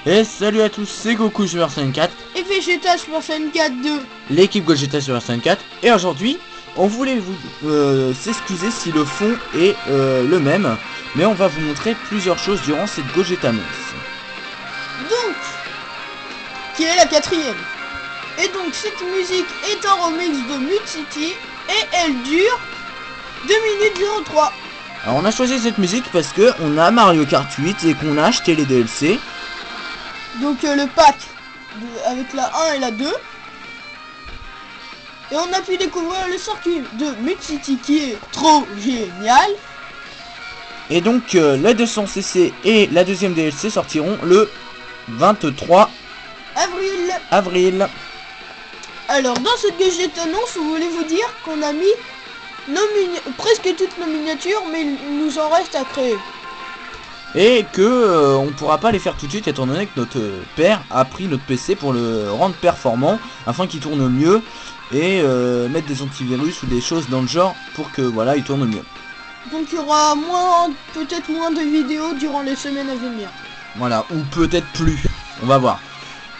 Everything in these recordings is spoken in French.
Et salut à tous, c'est Goku Super Saiyan 4, et Vegeta Super Saiyan 4 2. l'équipe Gogeta Super Saiyan 4. Et aujourd'hui, on voulait vous s'excuser si le fond est le même, mais on va vous montrer plusieurs choses durant cette Gogeta Messe. Donc, qui est la quatrième. Et donc cette musique est un remix de Mute City et elle dure 2 minutes 03. Alors on a choisi cette musique parce que on a Mario Kart 8 et qu'on a acheté les DLC. Donc le pack avec la 1 et la 2. Et on a pu découvrir le circuit de Mute City qui est trop génial. Et donc la 200cc et la deuxième DLC sortiront le 23 avril. Alors dans cette Gogeta annonce, on voulait vous dire qu'on a mis presque toutes nos miniatures, mais il nous en reste à créer. Et que on pourra pas les faire tout de suite étant donné que notre père a pris notre PC pour le rendre performant afin qu'il tourne mieux et mettre des antivirus ou des choses dans le genre pour que voilà il tourne mieux. Donc il y aura peut-être moins de vidéos durant les semaines à venir. Voilà, ou peut-être plus, on va voir.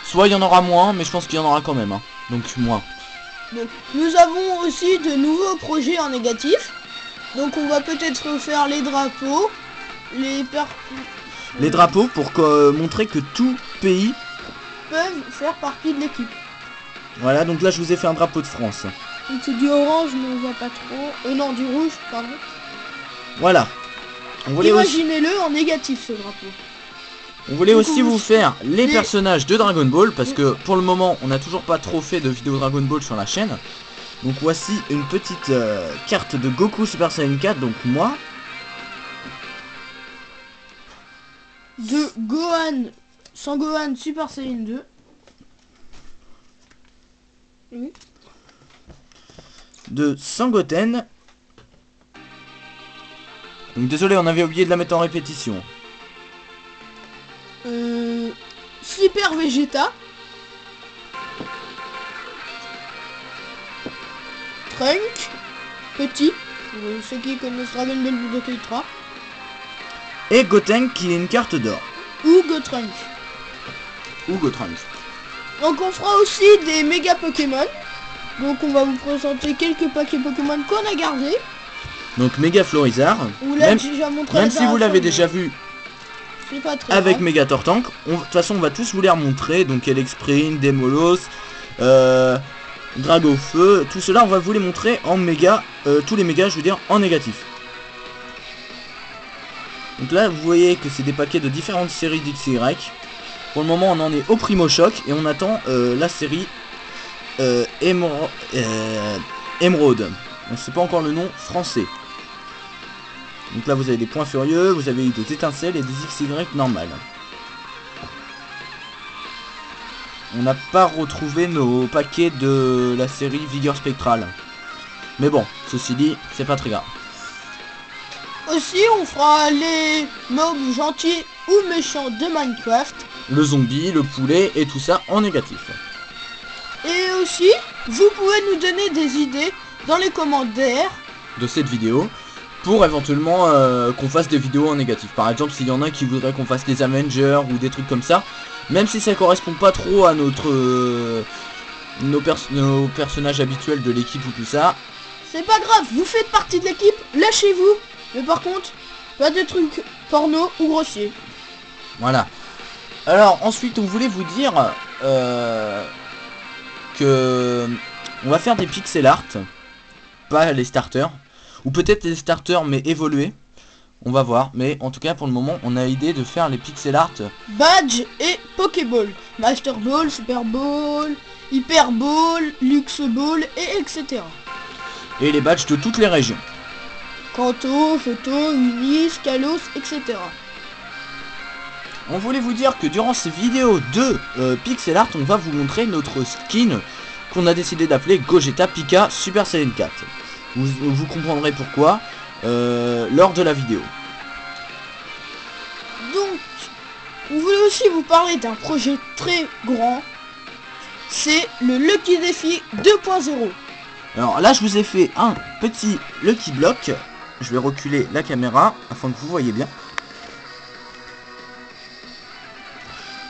Soit il y en aura moins, mais je pense qu'il y en aura quand même, hein. Donc moins. Donc, nous avons aussi de nouveaux projets en négatif. Donc on va peut-être faire les drapeaux, les drapeaux pour montrer que tout pays peuvent faire partie de l'équipe. Voilà, donc là je vous ai fait un drapeau de France. Donc c'est du orange, mais on voit pas trop. Non, du rouge, pardon. Voilà. Imaginez-le en négatif ce drapeau. On voulait aussi vous faire les personnages de Dragon Ball parce que pour le moment on n'a toujours pas trop fait de vidéos Dragon Ball sur la chaîne. Donc voici une petite carte de Goku Super Saiyan 4, donc moi. De Gohan, Sangohan Super Saiyan 2. Oui. De Sangoten. Donc désolé, on avait oublié de la mettre en répétition. Super Vegeta. Trunk. Petit. Pour ceux qui connaissent Dragon Ball Budokai 3. Et Gotenk qui est une carte d'or. Ou Gotrunk. Ou Gotrunks. Donc on fera aussi des méga Pokémon. Donc on va vous présenter quelques paquets Pokémon qu'on a gardés. Donc méga Florizard. Même si vous l'avez déjà vu pas très avec grave. Méga Tortank, de toute façon on va tous vous les remontrer. Donc Elexprint, Demolos, Dragofeu, tout cela on va vous les montrer en méga, tous les mégas je veux dire en négatif. Donc là vous voyez que c'est des paquets de différentes séries d'XY. Pour le moment on en est au Primo Choc et on attend la série Emerald. On ne sait pas encore le nom français. Donc là vous avez des points furieux, vous avez des étincelles et des XY normales. On n'a pas retrouvé nos paquets de la série Vigueur Spectrale. Mais bon, ceci dit, c'est pas très grave. Aussi on fera les mobs gentils ou méchants de Minecraft. Le zombie, le poulet et tout ça en négatif. Et aussi, vous pouvez nous donner des idées dans les commentaires de cette vidéo pour éventuellement qu'on fasse des vidéos en négatif. Par exemple, s'il y en a qui voudraient qu'on fasse des Avengers ou des trucs comme ça, même si ça correspond pas trop à nos personnages habituels de l'équipe ou tout ça, c'est pas grave, vous faites partie de l'équipe, lâchez-vous. Mais par contre, pas de trucs porno ou grossiers. Voilà. Alors ensuite on voulait vous dire que on va faire des pixel art, pas les starters, ou peut-être les starters mais évolués, on va voir. Mais en tout cas pour le moment on a l'idée de faire les pixel art Badge et Pokéball, Master Ball, Super Ball, Hyper Ball, Luxe Ball et etc. Et les badges de toutes les régions. Kanto, Photo, Unis, Kalos, etc. On voulait vous dire que durant ces vidéos de pixel art, on va vous montrer notre skin qu'on a décidé d'appeler Gogeta Pika Super Saiyan 4. Vous comprendrez pourquoi lors de la vidéo. Donc, on voulait aussi vous parler d'un projet très grand. C'est le Lucky Défi 2.0. Alors là, je vous ai fait un petit Lucky Block. Je vais reculer la caméra afin que vous voyez bien.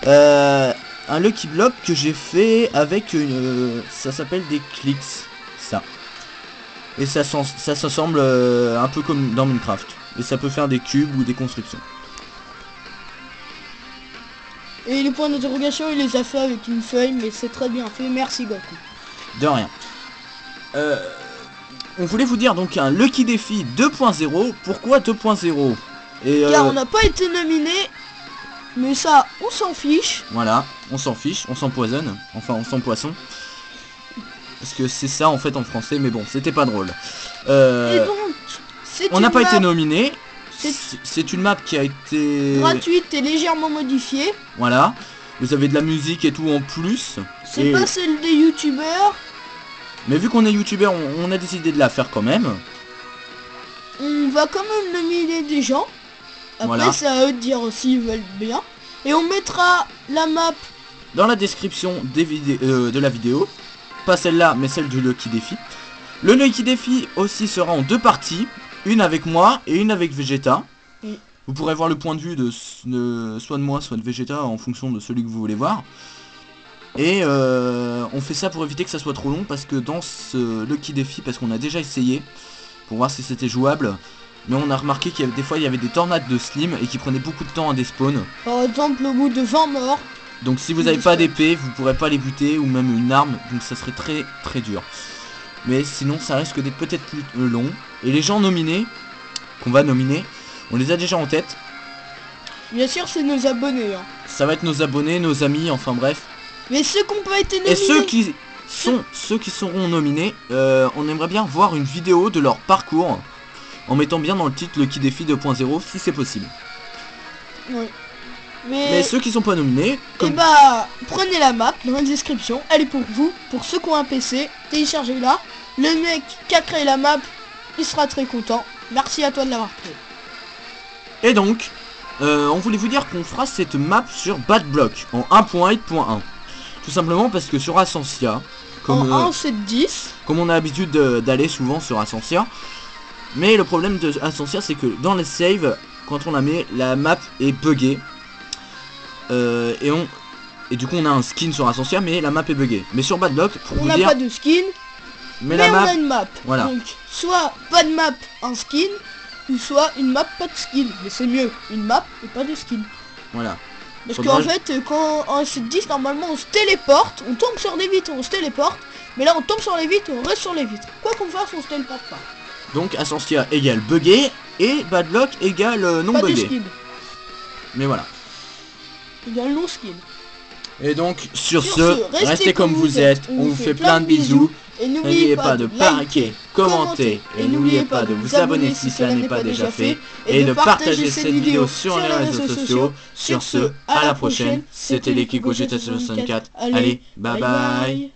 Un Lucky Block que j'ai fait avec une... ça s'appelle des clics, ça. Et ça s'assemble un peu comme dans Minecraft. Et ça peut faire des cubes ou des constructions. Et les points d'interrogation, il les a fait avec une feuille, mais c'est très bien fait. Merci Goku. De rien. On voulait vous dire donc un Lucky Défi 2.0. Pourquoi 2.0? Et car on n'a pas été nominé, mais ça, on s'en fiche. Voilà, on s'en fiche, on s'empoisonne. Enfin, on s'empoisson. Parce que c'est ça en fait en français, mais bon, c'était pas drôle. Et donc, on n'a pas été nominé. C'est une map qui a été gratuite et légèrement modifiée. Voilà, vous avez de la musique et tout en plus. C'est pas celle des youtubeurs. Mais vu qu'on est youtubeur, on a décidé de la faire quand même. On va quand même nominer des gens. Après voilà. C'est à eux de dire s'ils veulent bien. Et on mettra la map dans la description des de la vidéo. Pas celle-là, mais celle du Lucky Défi. Le Lucky Défi aussi sera en deux parties. Une avec moi et une avec Vegeta. Oui. Vous pourrez voir le point de vue de soit de moi, soit de Vegeta en fonction de celui que vous voulez voir. Et on fait ça pour éviter que ça soit trop long, parce que dans ce Lucky Défi, parce qu'on a déjà essayé pour voir si c'était jouable, mais on a remarqué qu'il y avait des fois il y avait des tornades de Slim et qui prenaient beaucoup de temps à despawn. Par exemple au bout de 20 morts. Donc si vous n'avez pas d'épée, vous pourrez pas les buter, ou même une arme, donc ça serait très très dur. Mais sinon ça risque d'être peut-être plus long. Et les gens nominés, qu'on va nominer, on les a déjà en tête. Bien sûr c'est nos abonnés hein. Ça va être nos abonnés, nos amis, enfin bref. Mais ceux qui n'ont pas été nominés. Et ceux qui seront nominés, on aimerait bien voir une vidéo de leur parcours, en mettant bien dans le titre Lucky Défi 2.0 si c'est possible. Oui. Mais ceux qui sont pas nominés, comme... Et bah prenez la map dans la description, elle est pour vous, pour ceux qui ont un PC, téléchargez-la. Le mec qui a créé la map, il sera très content. Merci à toi de l'avoir créé. Et donc, on voulait vous dire qu'on fera cette map sur Bad Block en 1.8.1. Tout simplement parce que sur Ascensia, comme, en 1.7.10, comme on a l'habitude d'aller souvent sur Ascensia, mais le problème de Ascensia c'est que dans les saves, quand on la met, la map est buggée. Et du coup on a un skin sur Ascensia, mais la map est buggée. Mais sur Bad Block, pour on vous n'a dire, pas de skin, mais la map, on a une map. Voilà. Donc soit pas de map, un skin, ou soit une map, pas de skin. Mais c'est mieux, une map et pas de skin. Voilà. Parce qu'en fait, quand en 7.10, normalement on se téléporte, on tombe sur des vitres, on se téléporte. Mais là on tombe sur les vitres, on reste sur les vitres. Quoi qu'on fasse, on se téléporte pas. Donc Ascensia égale buggé et Bad Block égale non pas buggé. De skin. Mais voilà. Égale non skin. Et donc sur ce, restez comme vous êtes, on vous fait plein de bisous. Et n'oubliez pas de liker, commenter et n'oubliez pas de vous abonner si cela n'est pas déjà fait. Et de partager cette vidéo sur les réseaux sociaux. Sur ce, à la prochaine. C'était l'équipe Gogeta 64. Allez, bye bye.